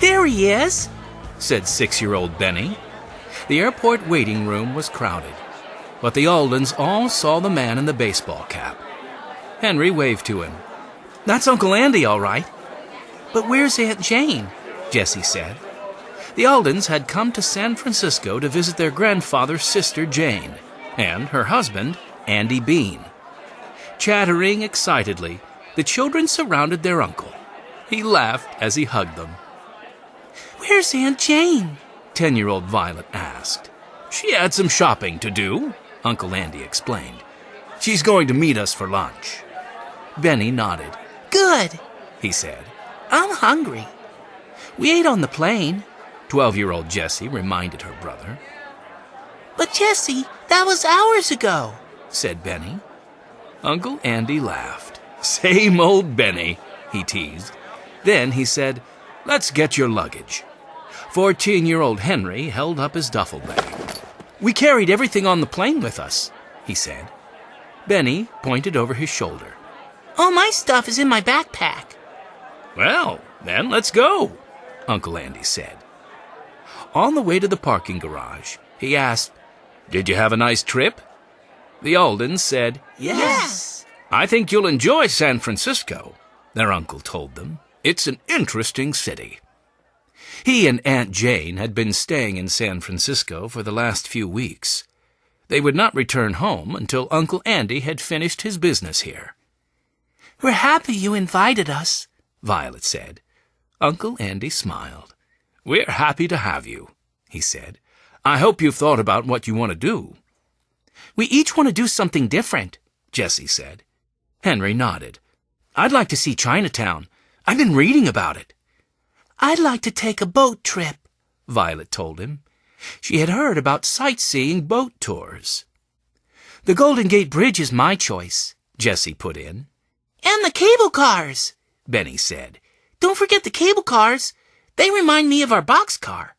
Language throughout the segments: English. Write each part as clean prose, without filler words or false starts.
There he is, said 6-year-old Benny. The airport waiting room was crowded, but the Aldens all saw the man in the baseball cap. Henry waved to him. That's Uncle Andy, all right. But where's Aunt Jane? Jessie said. The Aldens had come to San Francisco to visit their grandfather's sister Jane and her husband, Andy Bean. Chattering excitedly, the children surrounded their uncle. He laughed as he hugged them. Where's Aunt Jane? 10-year-old Violet asked. She had some shopping to do, Uncle Andy explained. She's going to meet us for lunch. Benny nodded. Good, he said. I'm hungry. We ate on the plane, 12-year-old Jessie reminded her brother. But Jessie, that was hours ago, said Benny. Uncle Andy laughed. Same old Benny, he teased. Then he said, let's get your luggage. 14-year-old Henry held up his duffel bag. We carried everything on the plane with us, he said. Benny pointed over his shoulder. All my stuff is in my backpack. Well, then let's go, Uncle Andy said. On the way to the parking garage, he asked, Did you have a nice trip? The Aldens said, Yes. I think you'll enjoy San Francisco, their uncle told them. It's an interesting city. He and Aunt Jane had been staying in San Francisco for the last few weeks. They would not return home until Uncle Andy had finished his business here. We're happy you invited us, Violet said. Uncle Andy smiled. We're happy to have you, he said. I hope you've thought about what you want to do. We each want to do something different, Jessie said. Henry nodded. I'd like to see Chinatown. I've been reading about it. I'd like to take a boat trip, Violet told him. She had heard about sightseeing boat tours. The Golden Gate Bridge is my choice, Jessie put in. And the cable cars, Benny said. Don't forget the cable cars. They remind me of our boxcar.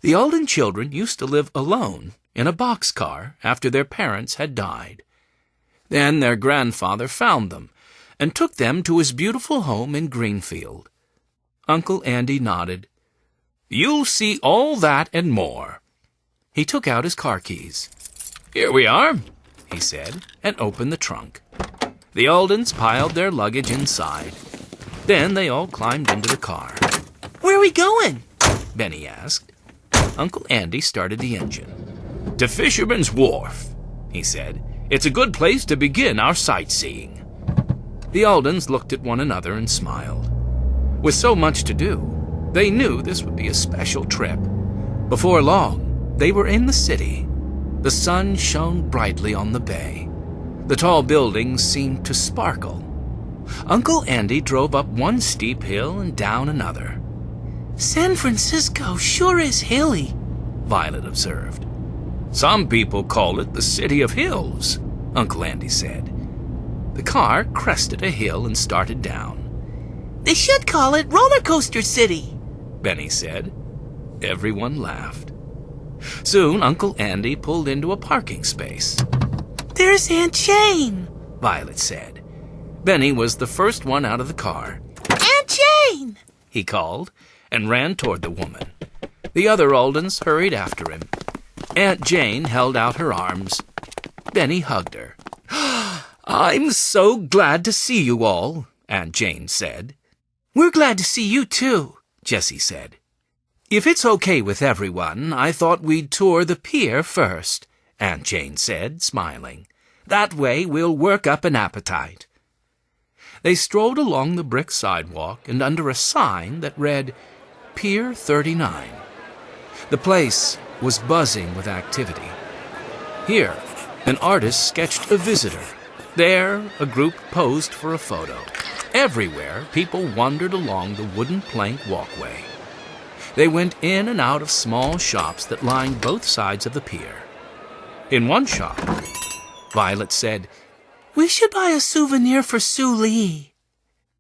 The Alden children used to live alone in a boxcar after their parents had died. Then their grandfather found them and took them to his beautiful home in Greenfield. Uncle Andy nodded. You'll see all that and more. He took out his car keys. Here we are, he said, and opened the trunk. The Aldens piled their luggage inside. Then they all climbed into the car. Where are we going? Benny asked. Uncle Andy started the engine. To Fisherman's Wharf, he said. It's a good place to begin our sightseeing. The Aldens looked at one another and smiled. With so much to do, they knew this would be a special trip. Before long, they were in the city. The sun shone brightly on the bay. The tall buildings seemed to sparkle. Uncle Andy drove up one steep hill and down another. San Francisco sure is hilly, Violet observed. Some people call it the City of Hills, Uncle Andy said. The car crested a hill and started down. They should call it Roller Coaster City, Benny said. Everyone laughed. Soon Uncle Andy pulled into a parking space. There's Aunt Jane, Violet said. Benny was the first one out of the car. Aunt Jane, he called, and ran toward the woman. The other Aldens hurried after him. Aunt Jane held out her arms. Benny hugged her. I'm so glad to see you all, Aunt Jane said. We're glad to see you too, Jessie said. If it's okay with everyone, I thought we'd tour the pier first, Aunt Jane said, smiling. That way we'll work up an appetite. They strolled along the brick sidewalk and under a sign that read, Pier 39. The place was buzzing with activity. Here, an artist sketched a visitor. There, a group posed for a photo. Everywhere, people wandered along the wooden plank walkway. They went in and out of small shops that lined both sides of the pier. In one shop, Violet said, We should buy a souvenir for Sue Lee.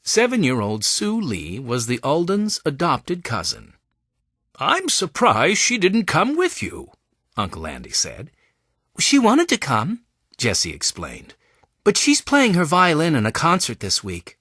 7-year-old Sue Lee was the Aldens' adopted cousin. I'm surprised she didn't come with you, Uncle Andy said. She wanted to come, Jessie explained. But she's playing her violin in a concert this week.